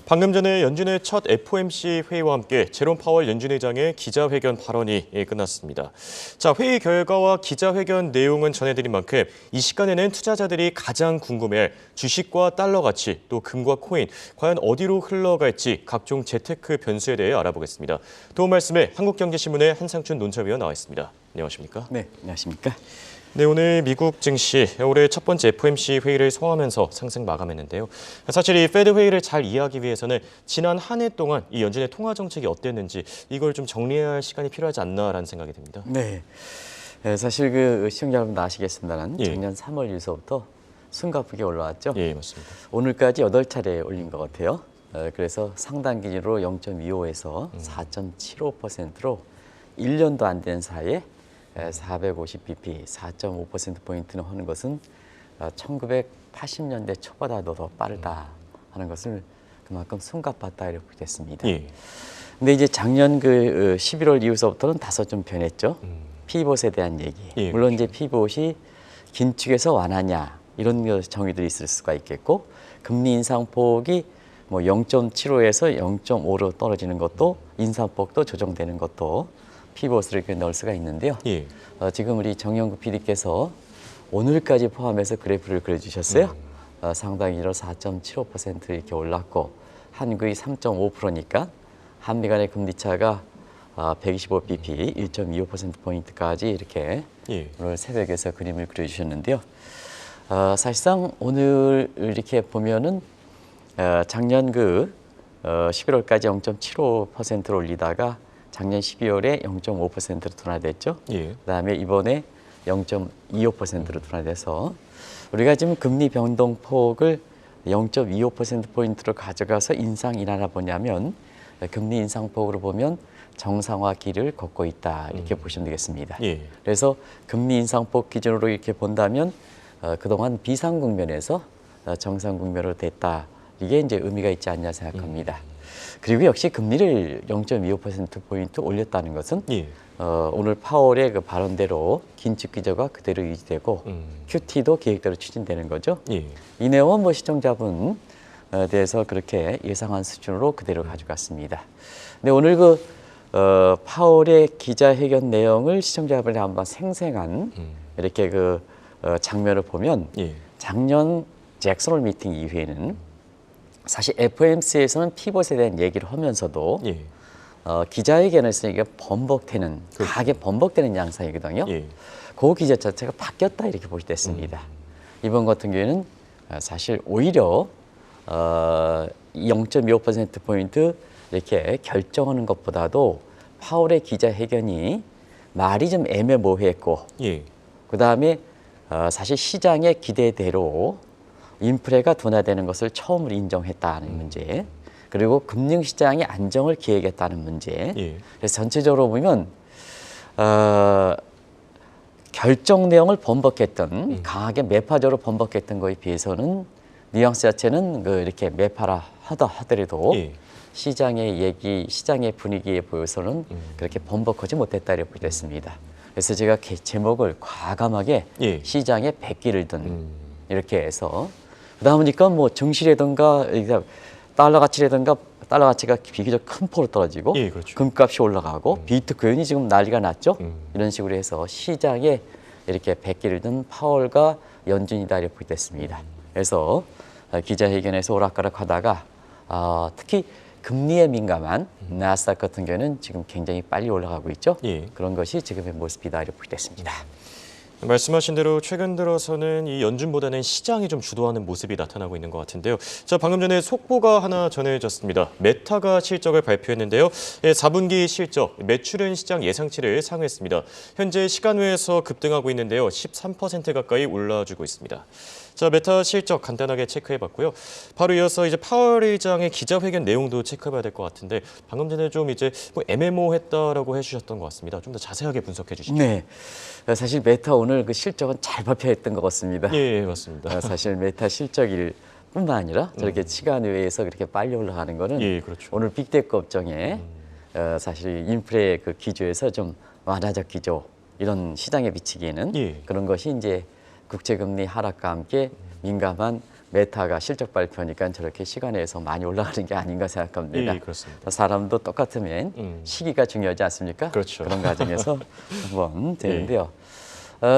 방금 전에 연준의 첫 FOMC 회의와 함께 제롬 파월 연준 의장의 기자회견 발언이 끝났습니다. 자, 회의 결과와 기자회견 내용은 전해드린 만큼 이 시간에는 투자자들이 가장 궁금해할 주식과 달러 가치, 또 금과 코인, 과연 어디로 흘러갈지 각종 재테크 변수에 대해 알아보겠습니다. 도움 말씀에 한국경제신문의 한상춘 논설위원 나와 있습니다. 안녕하십니까? 네, 안녕하십니까? 네, 오늘 미국 증시 올해 첫 번째 FOMC 회의를 소화하면서 상승 마감했는데요. 사실 이 페드 회의를 잘 이해하기 위해서는 지난 한 해 동안 이 연준의 통화 정책이 어땠는지 이걸 좀 정리해야 할 시간이 필요하지 않나라는 생각이 듭니다. 네, 사실 그 시청자 여러분 아시겠습니다만 작년 3월 이후부터 숨가쁘게 올라왔죠. 예, 맞습니다. 오늘까지 8차례 올린 것 같아요. 그래서 상당 기준으로 0.25에서 4.75%로 1년도 안 된 사이에 450bp, 4.5%포인트는 하는 것은 1980년대 초보다도 더 빠르다 하는 것을 그만큼 숨가빴다 이렇게 보겠습니다. 예. 근데 이제 작년 그 11월 이후서부터는 다소 좀 변했죠. 피봇에 대한 얘기. 예, 물론 이제 피봇이 긴축에서 완화냐 이런 정의들이 있을 수가 있겠고 금리 인상폭이 뭐 0.75에서 0.5로 떨어지는 것도 인상폭도 조정되는 것도 피봇을 이렇게 넣을 수가 있는데요. 예. 지금 우리 정영구 PD께서 오늘까지 포함해서 그래프를 그려주셨어요. 상당히 4.75% 이렇게 올랐고 한국이 3.5%니까 한미 간의 금리 차가 125bp, 1.25%포인트까지 이렇게 오늘 새벽에서 그림을 그려주셨는데요. 사실상 오늘 이렇게 보면은 작년 11월까지 0.75%를 올리다가 작년 12월에 0.5%로 둔화됐죠. 그다음에 이번에 0.25%로 둔화돼서 우리가 지금 금리 변동폭을 0.25%포인트로 가져가서 인상 인하나 보냐면 금리 인상폭으로 보면 정상화기를 걷고 있다 이렇게 보시면 되겠습니다. 그래서 금리 인상폭 기준으로 이렇게 본다면 그동안 비상 국면에서 정상 국면으로 됐다. 이게 이제 의미가 있지 않냐 생각합니다. 그리고 역시 금리를 0.25%포인트 올렸다는 것은 오늘 파월의 그 발언대로 긴축 기조가 그대로 유지되고 QT도 계획대로 추진되는 거죠. 이 내용은 뭐 시청자분 대해서 그렇게 예상한 수준으로 그대로 가져갔습니다. 근데 오늘 파월의 기자회견 내용을 시청자분이 한번 생생한 이렇게 장면을 보면 작년 잭슨 홀 미팅 이후에는 사실 FOMC에서는 피봇에 대한 얘기를 하면서도 기자회견에서 이게 번복되는, 강하게 번복되는 양상이거든요. 그 기조 자체가 바뀌었다 이렇게 볼 수 있습니다. 이번 같은 경우에는 사실 오히려 0.25%포인트 이렇게 결정하는 것보다도 파월의 기자회견이 말이 좀 애매모호했고 그다음에 사실 시장의 기대대로 인플레가 둔화되는 것을 처음으로 인정했다는 문제, 그리고 금융시장의 안정을 기획했다는 문제. 그래서 전체적으로 보면 결정 내용을 번복했던, 강하게 매파적으로 번복했던 것에 비해서는 뉘앙스 자체는 이렇게 매파라 하더라도 시장의 얘기, 시장의 분위기에 보여서는 그렇게 번복하지 못했다 이렇게 보겠습니다. 그래서 제가 제목을 과감하게 시장에 백기를 든 이렇게 해서 그러다 보니까 뭐 증시라든가 달러 가치라든가 달러 가치가 비교적 큰 폭으로 떨어지고 금값이 올라가고 비트코인이 지금 난리가 났죠. 이런 식으로 해서 시장에 이렇게 백기를 든 파월과 연준이다 이렇게 보겠습니다. 그래서 기자회견에서 오락가락하다가 특히 금리에 민감한 나스닥 같은 경우는 지금 굉장히 빨리 올라가고 있죠. 그런 것이 지금의 모습이다 이렇게 보겠습니다. 말씀하신 대로 최근 들어서는 이 연준보다는 시장이 좀 주도하는 모습이 나타나고 있는 것 같은데요. 자, 방금 전에 속보가 하나 전해졌습니다. 메타가 실적을 발표했는데요. 4분기 실적, 매출은 시장 예상치를 상회했습니다. 현재 시간외에서 급등하고 있는데요. 13% 가까이 올라주고 있습니다. 자, 메타 실적 간단하게 체크해봤고요. 바로 이어서 이제 파월 의장의 기자회견 내용도 체크해봐야 될 것 같은데 방금 전에 좀 이제 뭐 애매모호했다라고 해주셨던 것 같습니다. 좀 더 자세하게 분석해 주시죠. 네, 사실 메타 오늘 그 실적은 잘 발표했던 것 같습니다. 맞습니다. 사실 메타 실적일 뿐만 아니라 저렇게 시간 외에서 그렇게 빨리 올라가는 거는 오늘 빅테크 업종에 사실 인플레 그 기조에서 좀 완화적 기조 이런 시장에 비치기에는 그런 것이 이제 국채금리 하락과 함께 민감한 메타가 실적 발표니까 저렇게 시간에서 많이 올라가는 게 아닌가 생각합니다. 예, 그렇습니다. 사람도 똑같으면 시기가 중요하지 않습니까? 그렇죠. 그런 과정에서 한번 되는데요.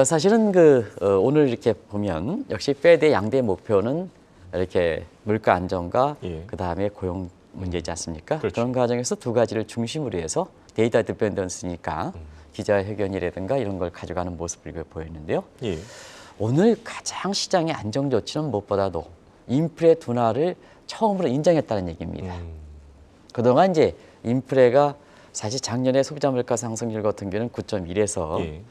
사실은 오늘 이렇게 보면 역시 페드의 양대 목표는 이렇게 물가 안정과 예. 그 다음에 고용 문제지 않습니까? 그렇죠. 그런 과정에서 두 가지를 중심으로 해서 데이터 디펜던스니까 기자회견이라든가 이런 걸 가져가는 모습을 보였는데요. 예. 오늘 가장 시장의 안정 조치는 무엇보다도 인플레 둔화를 처음으로 인정했다는 얘기입니다. 그동안 이제 인플레가 사실 작년에 소비자 물가 상승률 같은 경우는 9.1에서 예.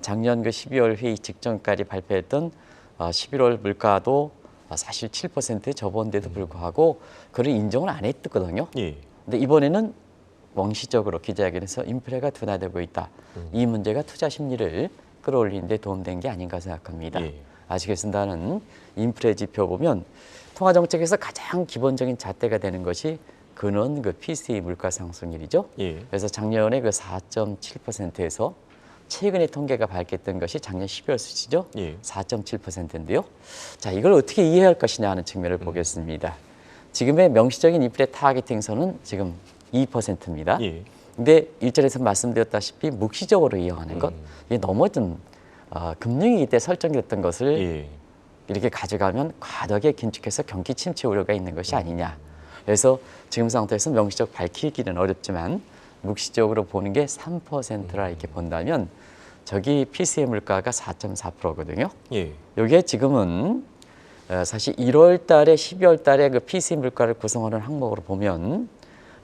작년 12월 회의 직전까지 발표했던 11월 물가도 사실 7%에 접었는데도 불구하고 그를 인정을 안 했거든요. 예. 근데 이번에는 원시적으로 기자회견에서 인플레가 둔화되고 있다. 이 문제가 투자 심리를 끌어올리는 데 도움된 게 아닌가 생각합니다. 예. 아시겠습니다는 인플레 지표 보면 통화정책에서 가장 기본적인 잣대가 되는 것이 근원 PCE 물가 상승률이죠. 예. 그래서 작년에 4.7%에서 최근에 통계가 밝혔던 것이 작년 12월 수치죠. 예. 4.7%인데요. 자, 이걸 어떻게 이해할 것이냐 하는 측면을 보겠습니다. 지금의 명시적인 인플레 타겟팅선은 지금 2%입니다. 예. 근데 일전에서 말씀드렸다시피 묵시적으로 이용하는 것, 이게 너무 좀 금융위기 때 설정됐던 것을 예. 이렇게 가져가면 과도하게 긴축해서 경기 침체 우려가 있는 것이 아니냐. 그래서 지금 상태에서 명시적 밝히기는 어렵지만 묵시적으로 보는 게 3%라 이렇게 본다면 저기 PCE 물가가 4.4%거든요. 예. 이게 지금은 사실 1월 달에 12월 달에 그 PCE 물가를 구성하는 항목으로 보면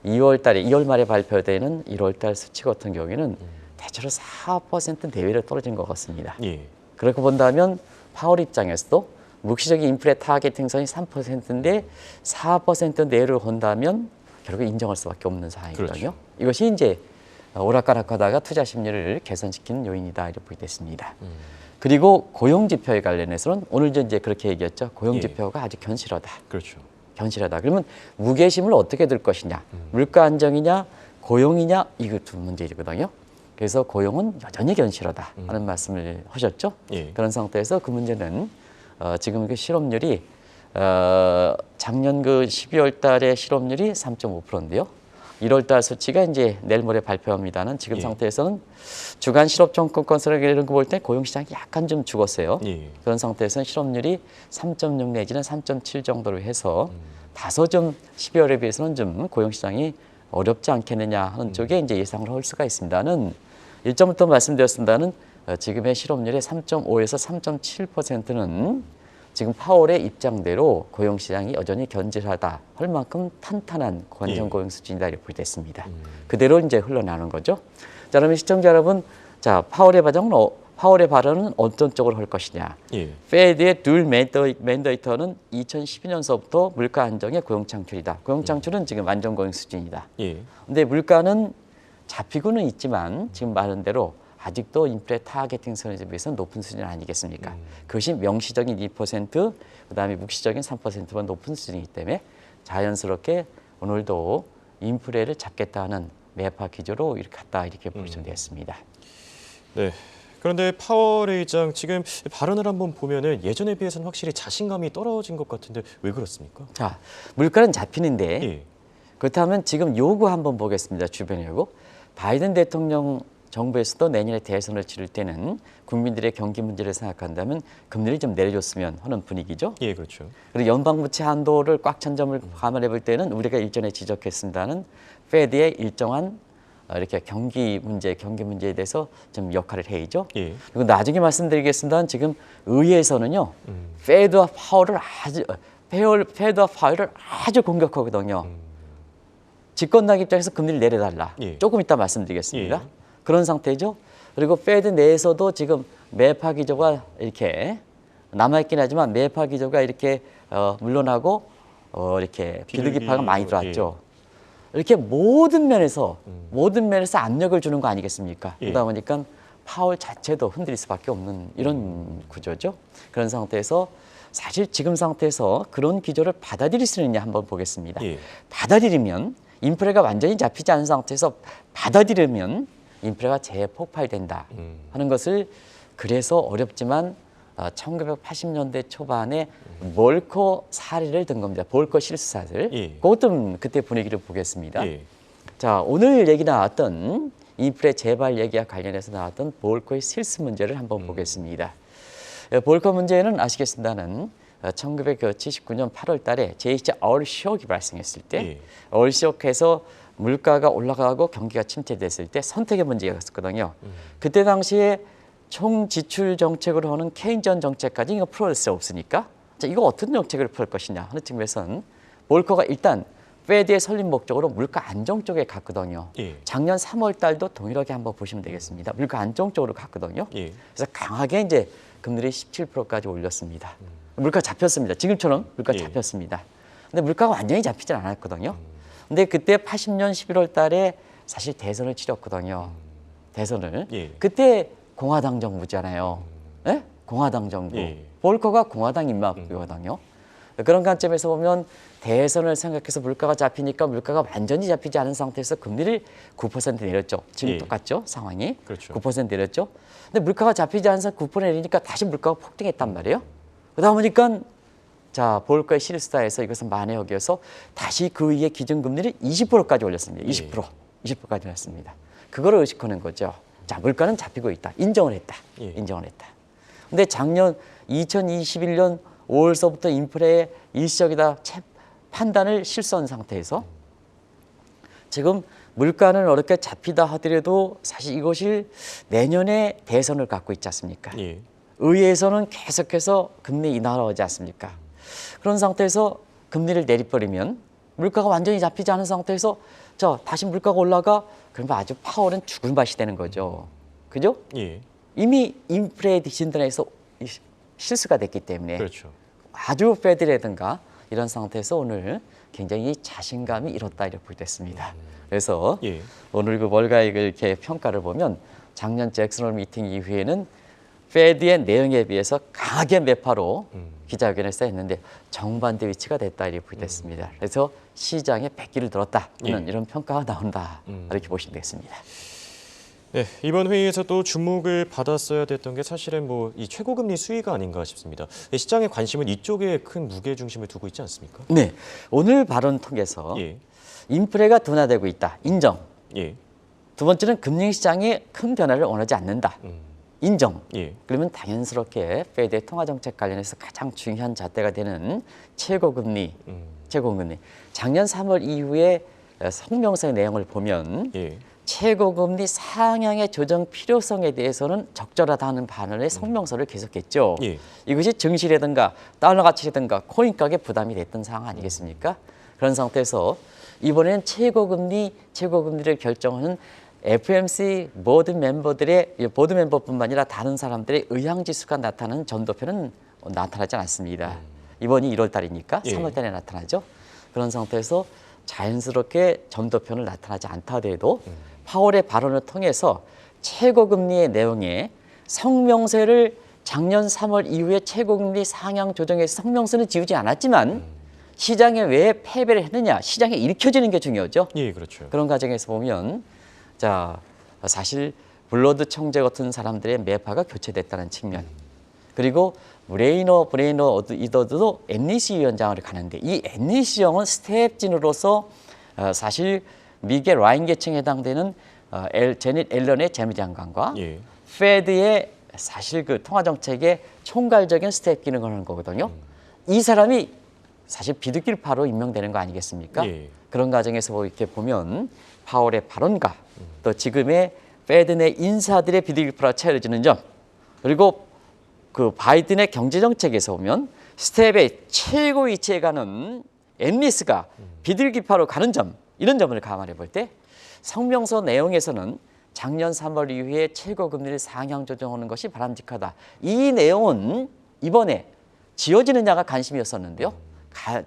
2월 달에 2월 말에 발표되는 1월 달 수치 같은 경우에는 대체로 4% 내외로 떨어진 것 같습니다. 예. 그렇게 본다면 파월 입장에서도 묵시적인 인플레 타겟팅선이 3%인데 4% 내외로 본다면 결국 인정할 수밖에 없는 상황이거든요. 그렇죠. 이것이 이제 오락가락하다가 투자 심리를 개선시키는 요인이다 이렇게 보겠습니다. 그리고 고용 지표에 관련해서는 오늘 이제 그렇게 얘기했죠. 고용 지표가 아주 견실하다. 그렇죠. 견실하다. 그러면 무게심을 어떻게 들 것이냐. 물가 안정이냐 고용이냐 이거 두 문제이거든요. 그래서 고용은 여전히 견실하다 하는 말씀을 하셨죠. 예. 그런 상태에서 그 문제는 지금 그 실업률이 작년 12월 달에 실업률이 3.5%인데요. 1월 달 수치가 이제 내일 모레 발표합니다는 지금 예. 상태에서는 주간 실업 정권 건설 이런 거 볼 때 고용 시장이 약간 좀 죽었어요. 예. 그런 상태에서는 실업률이 3.6 내지는 3.7 정도로 해서 다소 좀 12월에 비해서는 좀 고용 시장이 어렵지 않겠느냐 하는 쪽에 이제 예상을 할 수가 있습니다는 1점부터 말씀드렸습니다는 지금의 실업률의 3.5에서 3.7%는 지금 파월의 입장대로 고용 시장이 여전히 견질하다 할 만큼 탄탄한 건전 고용 수준이다 이렇게 보겠습니다. 그대로 이제 흘러나오는 거죠. 자, 그러면 시청자 여러분, 자 파월의 발언은 어떤 쪽으로 할 것이냐? 예. 페드의 둘 맨데이터는 2012년서부터 물가 안정의 고용 창출이다. 고용 창출은 지금 안정 고용 수준이다. 예. 근데 물가는 잡히고는 있지만 지금 말한 대로 아직도 인플레 타겟팅 선에 비해서 높은 수준 아니겠습니까? 그것이 명시적인 2%, 그다음에 묵시적인 3%만 높은 수준이기 때문에 자연스럽게 오늘도 인플레를 잡겠다는 매파 기조로 이렇게 갔다 이렇게 보시면 되겠습니다. 네. 그런데 파월 의장 지금 발언을 한번 보면은 예전에 비해서는 확실히 자신감이 떨어진 것 같은데 왜 그렇습니까? 자, 물가는 잡히는데 예. 그렇다면 지금 요구 한번 보겠습니다. 주변 요구. 바이든 대통령 정부에서도 내년에 대선을 치를 때는 국민들의 경기 문제를 생각한다면 금리를 좀 내려줬으면 하는 분위기죠. 예, 그렇죠. 그리고 연방부채 한도를 꽉 찬 점을 감안해 볼 때는 우리가 일전에 지적했습니다는 페드의 일정한 이렇게 경기 문제에 대해서 좀 역할을 해야죠. 예. 그리고 나중에 말씀드리겠습니다는 지금 의회에서는요, 페드와 파월을 아주 공격하거든요. 집권당 입장에서 금리를 내려달라. 예. 조금 이따 말씀드리겠습니다. 예. 그런 상태죠. 그리고 페드 내에서도 지금 매파 기조가 이렇게 남아있긴 하지만 매파 기조가 이렇게 물러나고 이렇게 비둘기파가 많이 들어왔죠. 이렇게 모든 면에서 압력을 주는 거 아니겠습니까? 예. 그러다 보니까 파월 자체도 흔들릴 수밖에 없는 이런 구조죠. 그런 상태에서 사실 지금 상태에서 그런 기조를 받아들일 수 있느냐 한번 보겠습니다. 예. 받아들이면 인플레가 완전히 잡히지 않은 상태에서 받아들이면 인플레가 재폭발된다 하는 것을 그래서 어렵지만 1980년대 초반에 몰코 사례를 든 겁니다. 몰코 실수사들. 예. 그것도 그때 분위기를 보겠습니다. 예. 자, 오늘 얘기 나왔던 인플레 재발 얘기와 관련해서 나왔던 볼코의 실수 문제를 한번 보겠습니다. 볼코 문제는 아시겠습니다는 1979년 8월 달에 제2차 얼쇼크가 발생했을 때 예. 얼쇼크에서 물가가 올라가고 경기가 침체됐을 때 선택의 문제가 있었거든요. 그때 당시에 총 지출 정책으로 하는 케인전 정책까지 이거 풀어낼 수 없으니까 자, 이거 어떤 정책을 풀 것이냐 하는 측면에서는 볼커가 일단 페드의 설립 목적으로 물가 안정 쪽에 갔거든요. 예. 작년 3월 달도 동일하게 한번 보시면 되겠습니다. 물가 안정 쪽으로 갔거든요. 예. 그래서 강하게 이제 금리를 17%까지 올렸습니다. 물가 잡혔습니다. 지금처럼 물가 예. 잡혔습니다. 근데 물가가 완전히 잡히진 않았거든요. 근데 그때 80년 11월 달에 사실 대선을 치렀거든요. 대선을. 예. 그때 공화당 정부잖아요. 예? 공화당 정부. 예. 볼커가 공화당 입막이거든요. 그런 관점에서 보면 대선을 생각해서 물가가 잡히니까 물가가 완전히 잡히지 않은 상태에서 금리를 9% 내렸죠. 지금 예. 똑같죠, 상황이. 그렇죠. 9% 내렸죠. 근데 물가가 잡히지 않은 상태 9% 내리니까 다시 물가가 폭등했단 말이에요. 그러다 보니까 자, 볼커의 실수다에서 이것은 만에 여기어서 다시 그 위에 기준금리를 20%까지 올렸습니다. 20%. 20%까지 올렸습니다. 그거를 의식하는 거죠. 자, 물가는 잡히고 있다. 인정을 했다. 예. 인정을 했다. 근데 작년 2021년 5월서부터 인플레의 일시적이다 판단을 실수한 상태에서 지금 물가는 어렵게 잡히다 하더라도 사실 이것이 내년에 대선을 갖고 있지 않습니까? 예. 의회에서는 계속해서 금리 인하를 하지 않습니까? 그런 상태에서 금리를 내리버리면 물가가 완전히 잡히지 않은 상태에서 자, 다시 물가가 올라가 그러면 아주 파월은 죽은 밭이 되는 거죠. 그죠? 예. 이미 인플레 진단에서 실수가 됐기 때문에 그렇죠. 아주 페드라든가 이런 상태에서 오늘 굉장히 자신감이 잃었다 이렇게 됐습니다. 그래서 예. 오늘 그 월가액을 이렇게 평가를 보면 작년 잭슨홀 미팅 이후에는 페드의 내용에 비해서 강하게 매파로 기자회견에서 했는데 정반대 위치가 됐다 이렇게 됐습니다. 그래서 시장에 백기를 들었다 하는 이런 평가가 나온다 이렇게 보시면 되겠습니다. 네, 이번 회의에서 또 주목을 받았어야 됐던 게 사실은 뭐 이 최고금리 수위가 아닌가 싶습니다. 시장의 관심은 이쪽에 큰 무게 중심을 두고 있지 않습니까? 네, 오늘 발언 통해서 예. 인플레가 둔화되고 있다. 인정. 예. 두 번째는 금융시장에 큰 변화를 원하지 않는다. 인정. 예. 그러면 당연스럽게 페드의 통화정책 관련해서 가장 중요한 잣대가 되는 최고금리. 최고금리. 작년 3월 이후에 성명서의 내용을 보면 예. 최고금리 상향의 조정 필요성에 대해서는 적절하다는 반응의 성명서를 계속했죠. 예. 이것이 증시라든가 달러 가치라든가 코인 가격에 부담이 됐던 상황 아니겠습니까? 그런 상태에서 이번에는 최고금리를 결정하는 FOMC 보드 멤버뿐만 아니라 다른 사람들의 의향지수가 나타나는 전도표는 나타나지 않았습니다. 이번이 1월 달이니까 예. 3월 달에 나타나죠. 그런 상태에서 자연스럽게 전도표는 나타나지 않다 하더라도 파월의 발언을 통해서 최고금리의 내용에 성명서를 작년 3월 이후에 최고금리 상향 조정에서 성명서는 지우지 않았지만 시장에 왜 패배를 했느냐, 시장에 읽혀지는 게 중요하죠. 예, 그렇죠. 그런 과정에서 보면 자, 사실 블러드 총재 같은 사람들의 매파가 교체됐다는 측면. 그리고 브레이너 이더도 NEC 위원장을 가는데 이 NEC 형은 스텝진으로서 사실 미국의 라인 계층에 해당되는 제닛 앨런의 재무장관과 예. 페드의 사실 그 통화정책의 총괄적인 스텝 기능을 하는 거거든요. 이 사람이 사실 비둘기파로 임명되는 거 아니겠습니까? 예. 그런 과정에서 이렇게 보면 파월의 발언과 또 지금의 페드 내 인사들의 비둘기파로 차려지는 점 그리고 그 바이든의 경제정책에서 보면 스텝의 최고 위치에 가는 앤리스가 비둘기파로 가는 점 이런 점을 감안해 볼 때 성명서 내용에서는 작년 3월 이후에 최고금리를 상향 조정하는 것이 바람직하다. 이 내용은 이번에 지어지느냐가 관심이었었는데요.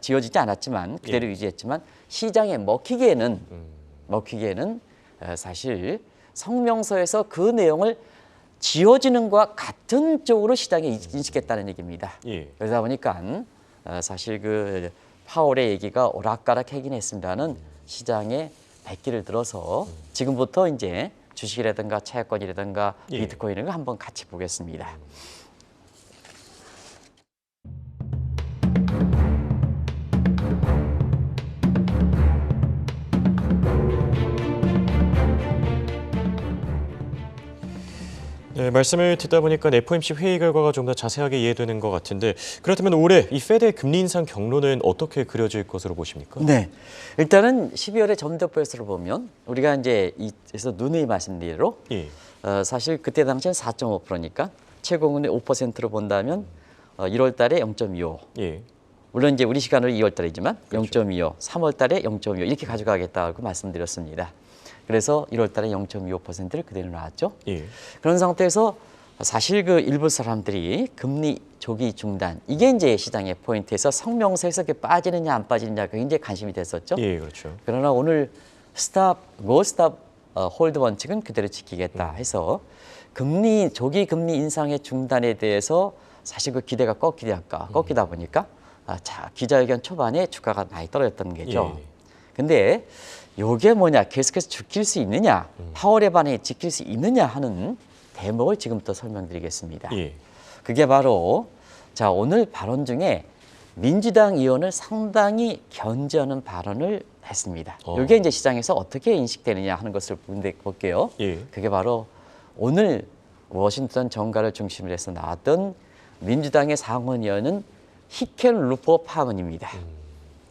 지어지지 않았지만 그대로 유지했지만 시장에 먹히기에는 사실 성명서에서 그 내용을 지어지는 것과 같은 쪽으로 시장에 인식했다는 얘기입니다. 예. 그러다 보니까 사실 그 파월의 얘기가 오락가락하긴 했습니다는 시장에 백기를 들어서 지금부터 이제 주식이라든가 채권이라든가 예. 비트코인을 한번 같이 보겠습니다. 네, 말씀을 듣다 보니까 FOMC 회의 결과가 좀 더 자세하게 이해되는 것 같은데 그렇다면 올해 이 페드의 금리 인상 경로는 어떻게 그려질 것으로 보십니까? 네, 일단은 12월에 점도표에서 보면 우리가 이제 이에서 누누이 말씀드린 예. 사실 그때 당시엔 4.5%니까 최고금리 5%로 본다면 1월 달에 0.25. 예. 물론 이제 우리 시간으로 2월 달이지만 그렇죠. 0.25, 3월 달에 0.25 이렇게 가져가겠다고 말씀드렸습니다. 그래서 1월 달에 0.25%를 그대로 나왔죠. 예. 그런 상태에서 사실 그 일부 사람들이 금리 조기 중단 이게 이제 시장의 포인트에서 성명서에서 그게 빠지느냐 안 빠지느냐가 굉장히 관심이 됐었죠. 예, 그렇죠. 그러나 오늘 고 스탑 홀드 원칙은 그대로 지키겠다 해서 조기 금리 인상의 중단에 대해서 사실 그 기대가 꺾이다 보니까 자, 기자회견 초반에 주가가 많이 떨어졌던 게죠. 예. 근데 요게 뭐냐 계속해서 지킬 수 있느냐 파월의 반응에 지킬 수 있느냐 하는 대목을 지금부터 설명드리겠습니다. 예. 그게 바로 자 오늘 발언 민주당 의원을 상당히 견제하는 발언을 했습니다. 이게 이제 시장에서 어떻게 인식되느냐 하는 것을 볼게요. 예. 그게 바로 오늘 워싱턴 정가를 중심으로 해서 나왔던 민주당의 상원 의원은 히켈루퍼 파먼입니다.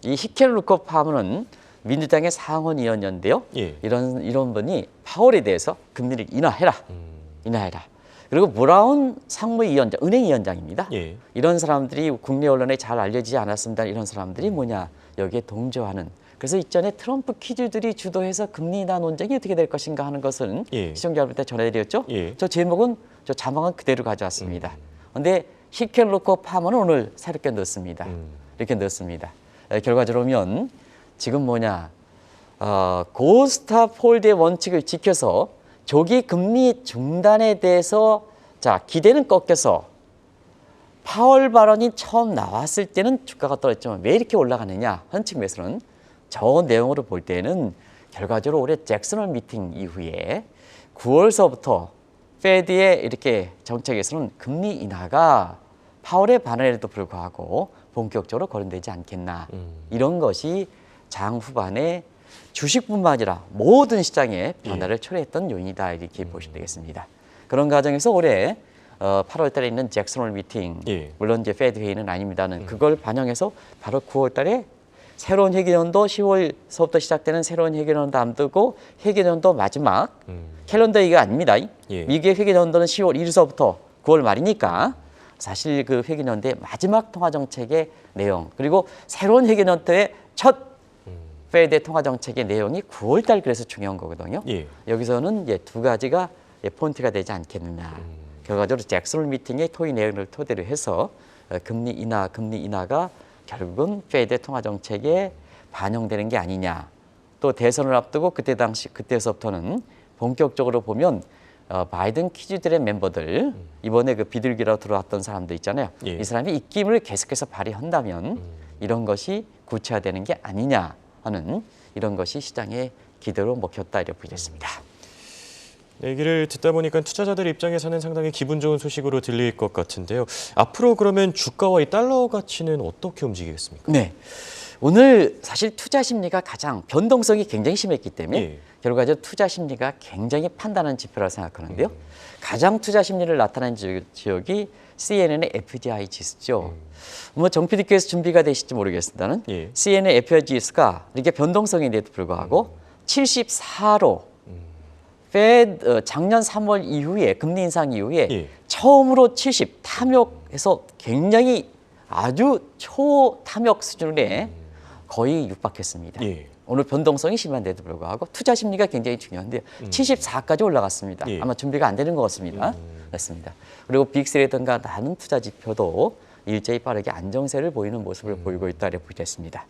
이 히켈루퍼 파먼은 민주당의 상원 의원이었는데요. 예. 이런 분이 파월에 대해서 금리를 인하해라. 그리고 브라운 상무위원장, 은행위원장입니다. 예. 이런 사람들이 국내 언론에 잘 알려지지 않았습니다. 이런 사람들이 뭐냐 여기에 동조하는. 그래서 이전에 트럼프 퀴즈들이 주도해서 금리 인하 논쟁이 어떻게 될 것인가 하는 것은 예. 시청자 여러분한테 전해드렸죠. 예. 저 자막은 그대로 가져왔습니다. 그런데 히켈루커 파먼은 오늘 새롭게 넣었습니다. 이렇게 넣었습니다. 결과적으로 보면 지금 고스탑 홀드의 원칙을 지켜서 조기 금리 중단에 대해서 자 기대는 꺾여서 파월 발언이 처음 나왔을 때는 주가가 떨어졌지만 왜 이렇게 올라가느냐 하는 측면에서는 저 내용으로 볼 때는 결과적으로 올해 잭슨홀 미팅 이후에 9월서부터 페드의 이렇게 정책에서는 금리 인하가 파월의 반응에도 불구하고 본격적으로 거론되지 않겠나 이런 것이 장 후반에 주식뿐만 아니라 모든 시장의 변화를 초래했던 요인이다 이렇게 보시면 되겠습니다. 그런 과정에서 올해 8월 달에 있는 잭슨홀 미팅 물론 이제 페드 회의는 아닙니다는 그걸 반영해서 바로 9월 달에 새로운 회계연도 10월서부터 시작되는 새로운 회계연도 앞두고 회계연도 마지막 캘린더 이게 아닙니다. 미국의 회계연도는 10월 1일서부터 9월 말이니까 사실 그 회계연도의 마지막 통화정책의 내용 그리고 새로운 회계연도의 첫 페드의 통화정책의 내용이 9월 달 그래서 중요한 거거든요. 여기서는 이제 두 가지가 포인트가 되지 않겠느냐. 결과적으로 잭슨홀 미팅의 토의 내용을 토대로 해서 금리 인하가 결국은 페드의 통화정책에 반영되는 게 아니냐. 또 대선을 앞두고 그때서부터는 본격적으로 보면 바이든 퀴즈들의 멤버들 이번에 그 비둘기라고 들어왔던 사람들 있잖아요. 이 사람이 입김을 계속해서 발휘한다면 이런 것이 구체화되는 게 아니냐 하는 이런 것이 시장의 기대로 먹혔다 이렇게 보겠습니다. 얘기를 듣다 보니까 투자자들 입장에서는 상당히 기분 좋은 소식으로 들릴 것 같은데요. 앞으로 그러면 주가와 이 달러 가치는 어떻게 움직이겠습니까? 네, 오늘 사실 투자 심리가 가장 변동성이 굉장히 심했기 때문에 결과적으로 투자 심리가 굉장히 판단하는 지표라고 생각하는데요. 가장 투자 심리를 나타낸 지역이 CNN의 FDI 지수죠. 뭐 정 PD께서 준비가 되실지 모르겠습니다는 CNN FDI 지수가 이렇게 변동성이 있는데도 불구하고 74로 작년 3월 이후에 금리 인상 이후에 처음으로 70 탐욕에서 굉장히 아주 초탐욕 수준에 거의 육박했습니다. 오늘 변동성이 심한데도 불구하고 투자 심리가 굉장히 중요한데요. 74까지 올라갔습니다. 아마 준비가 안 되는 것 같습니다. 맞습니다. 그리고 빅3라든가 다른 투자 지표도 일제히 빠르게 안정세를 보이는 모습을 보이고 있다고 보겠습니다.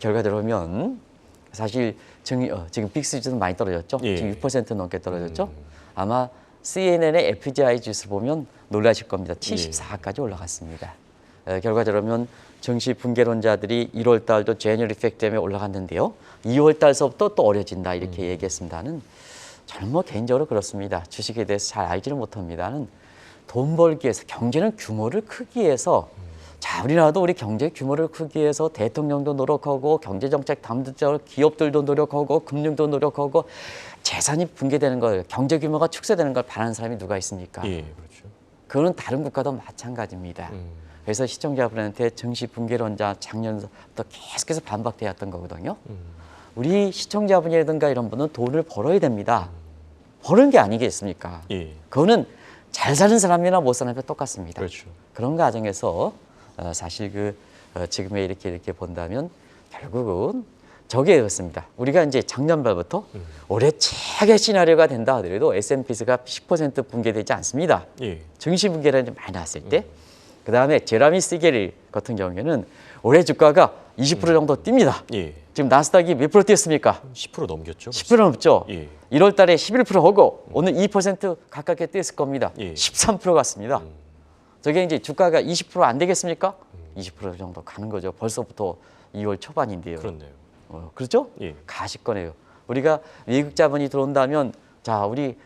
결과적으로 보면 사실 지금 빅3 지수는 많이 떨어졌죠. 지금 6% 넘게 떨어졌죠. 아마 CNN의 FDI 지수 보면 놀라실 겁니다. 74까지 올라갔습니다. 결과적으로 보면 증시 붕괴론자들이 1월 달도 제뉴얼 이펙트 때문에 올라갔는데요. 2월 달서부터 또 어려진다 이렇게 얘기했습니다는 저는 뭐 개인적으로 그렇습니다. 주식에 대해서 잘 알지는 못합니다는 돈 벌기 위해서 경제는 규모를 크기 위해서 자, 우리나라도 우리 경제 규모를 크기 위해서 대통령도 노력하고 경제정책 담당자 기업들도 노력하고 금융도 노력하고 재산이 붕괴되는 걸 경제 규모가 축소되는 걸 바라는 사람이 누가 있습니까? 예, 그렇죠. 그거는 다른 국가도 마찬가지입니다. 그래서 시청자분한테 증시 붕괴론자 작년부터 계속해서 반박되었던 거거든요. 우리 시청자분이라든가 이런 분은 돈을 벌어야 됩니다. 버는 게 아니겠습니까? 예, 그거는 잘 사는 사람이나 못 사는 사람이 똑같습니다. 그렇죠. 그런 과정에서 사실 지금에 이렇게 본다면 결국은 저게 그렇습니다. 우리가 이제 작년 말부터 올해 최악의 시나리오가 된다 하더라도 S&P가 10% 붕괴되지 않습니다. 예, 증시 붕괴라는 게 많이 나왔을 때. 그다음에 제라미 시겔 같은 경우에는 올해 주가가 20% 정도 뜁니다. 예. 지금 나스닥이 몇 프로 뛰었습니까? 10% 넘겼죠. 10% 넘죠. 예. 1월 달에 11% 하고 오늘 2% 가깝게 뛰었을 겁니다. 예. 13% 갔습니다. 저게 이제 주가가 20%안 되겠습니까? 20% 정도 가는 거죠. 벌써부터 2월 초반인데요. 그렇네요. 그렇죠? 예. 가시거네요. 우리가 외국 자본이 들어온다면 자, 우리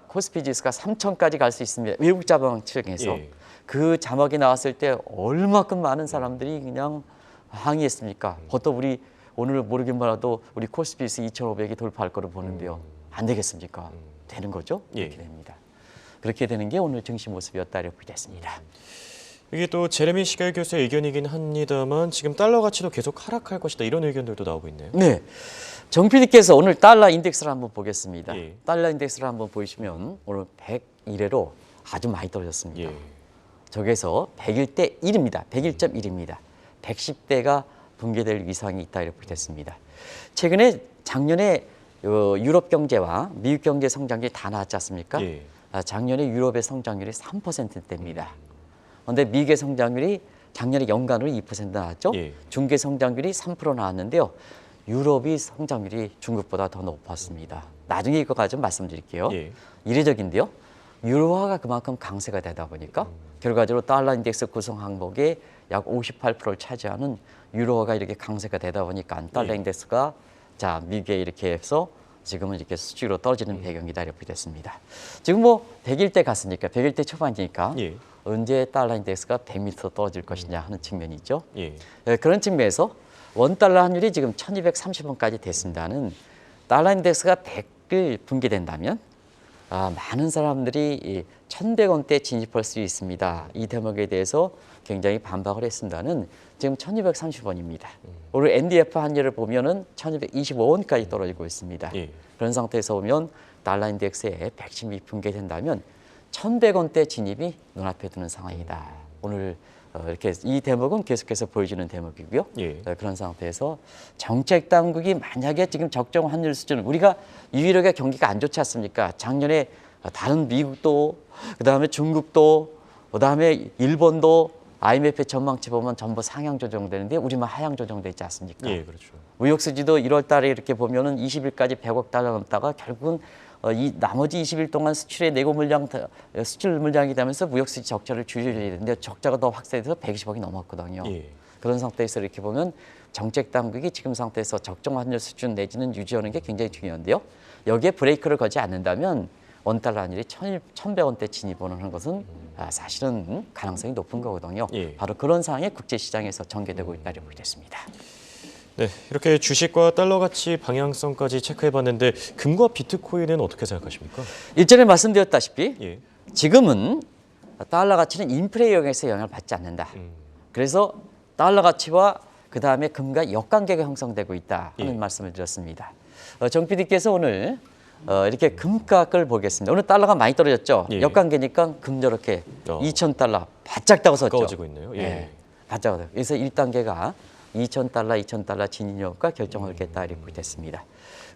코스피 지수가 3천까지 갈 수 있습니다. 외국 자본 측에서. 예. 그 자막이 나왔을 때 얼마큼 많은 사람들이 그냥 항의했습니까? 보통 우리 오늘 모르긴 몰라도 우리 코스피에서 2,500이 돌파할 거로 보는데요. 안 되겠습니까? 되는 거죠? 예. 그렇게 됩니다. 그렇게 되는 게 오늘 증시 모습이었다 이렇게 보겠습니다. 이게 또 제레미 시겔 교수의 의견이긴 합니다만 지금 달러 가치도 계속 하락할 것이다 이런 의견들도 나오고 있네요. 네. 정 PD께서 오늘 달러 인덱스를 한번 보겠습니다. 예. 달러 인덱스를 한번 보시면 오늘 101회로 아주 많이 떨어졌습니다. 예. 저기에서 101대 1입니다. 101.1입니다. 110대가 붕괴될 위상이 있다 이렇게 됐습니다. 최근에 작년에 유럽 경제와 미국 경제 성장률이 다 나왔지 않습니까? 예. 작년에 유럽의 성장률이 3%대입니다. 그런데 미국의 성장률이 작년에 연간으로 2% 나왔죠. 예. 중계 성장률이 3% 나왔는데요. 유럽이 성장률이 중국보다 더 높았습니다. 나중에 이거 가지고 말씀드릴게요. 예. 이례적인데요. 유로화가 그만큼 강세가 되다 보니까 결과적으로 달러 인덱스 구성 항목의 약 58%를 차지하는 유로화가 이렇게 강세가 되다 보니까 달러 예. 인덱스가 자 미국에 이렇게 해서 지금은 이렇게 수직으로 떨어지는 배경이다 이렇게 됐습니다. 지금 뭐 100일대 갔으니까 100일대 초반이니까 예. 언제 달러 인덱스가 100m 떨어질 것이냐 하는 측면이 있죠. 예. 그런 측면에서 원달러 환율이 지금 1230원까지 됐습니다는 달러 인덱스가 100을 붕괴된다면 많은 사람들이 이 1100원대 진입할 수 있습니다. 이 대목에 대해서 굉장히 반박을 했습니다는 지금 1230원입니다. 오늘 NDF 환율을 보면은 1225원까지 떨어지고 있습니다. 예. 그런 상태에서 보면 달러 인덱스에 110이 붕괴된다면 1100원대 진입이 눈앞에 두는 상황이다. 오늘 이렇게 이 대목은 계속해서 보여주는 대목이고요. 예. 그런 상태에서 정책 당국이 만약에 지금 적정 환율 수준 우리가 유일하게 경기가 안 좋지 않습니까? 작년에 다른 미국도 그다음에 중국도 그다음에 일본도 IMF의 전망치 보면 전부 상향 조정되는데 우리만 하향 조정돼 있지 않습니까? 예, 그렇죠. 무역 수지도 1월 달에 이렇게 보면은 20일까지 100억 달러 넘다가 결국은 이 나머지 20일 동안 수출의 내고 물량 수출 물량이 되면서 무역 수지 적자를 줄여야 되는데 적자가 더 확대돼서 120억이 넘었거든요. 예. 그런 상태에서 이렇게 보면 정책 당국이 지금 상태에서 적정 환율 수준 내지는 유지하는 게 굉장히 중요한데요. 여기에 브레이크를 거지 않는다면 원달러 환율이 1,100원대 진입하는 것은 사실은 가능성이 높은 거거든요. 예. 바로 그런 상황이 국제 시장에서 전개되고 있다고 보겠습니다. 네, 이렇게 주식과 달러 가치 방향성까지 체크해봤는데 금과 비트코인은 어떻게 생각하십니까? 일전에 말씀드렸다시피 예. 지금은 달러 가치는 인플레 영역에서 영향을 받지 않는다. 그래서 달러 가치와 그 다음에 금과 역관계가 형성되고 있다 하는 예. 말씀을 드렸습니다. 정 PD께서 오늘 이렇게 금값을 보겠습니다. 오늘 달러가 많이 떨어졌죠. 예. 역관계니까 금 저렇게 어. 2,000달러 바짝 따고 섰죠. 가까워지고 있네요. 예. 예, 바짝. 그래서 1단계가 2,000달러 진입료가 결정하겠다 이렇게 됐습니다.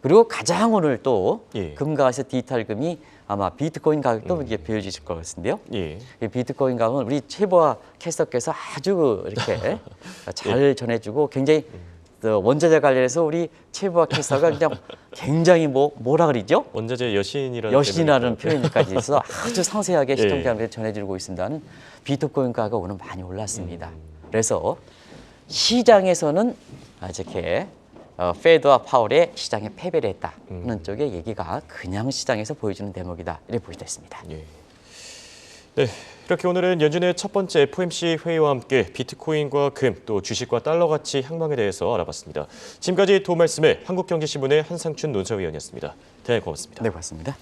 그리고 가장 오늘 또 예. 금가에서 디지털금이 아마 비트코인 가격도 이게 보여주실 것 같은데요. 예. 이 비트코인 가격은 우리 최보아 캐스터께서 아주 이렇게 잘 전해주고 굉장히 원자재 관련해서 우리 최보아 캐스터가 그냥 굉장히 뭐라 그러죠? 원자재 여신이라는 표현까지 있어 아주 상세하게 예. 시청자들에게 전해주고 있습니다는 비트코인 가격 오늘 많이 올랐습니다. 그래서 시장에서는 이렇게 페드와 파월의 시장에 패배를 했다 하는 쪽의 얘기가 그냥 시장에서 보여주는 대목이다 이렇게 보여졌습니다. 예. 네, 이렇게 오늘은 연준의 첫 번째 FOMC 회의와 함께 비트코인과 금, 또 주식과 달러 가치 향방에 대해서 알아봤습니다. 지금까지 도움 말씀에 한국경제신문의 한상춘 논설위원이었습니다. 대단히 고맙습니다. 네, 고맙습니다.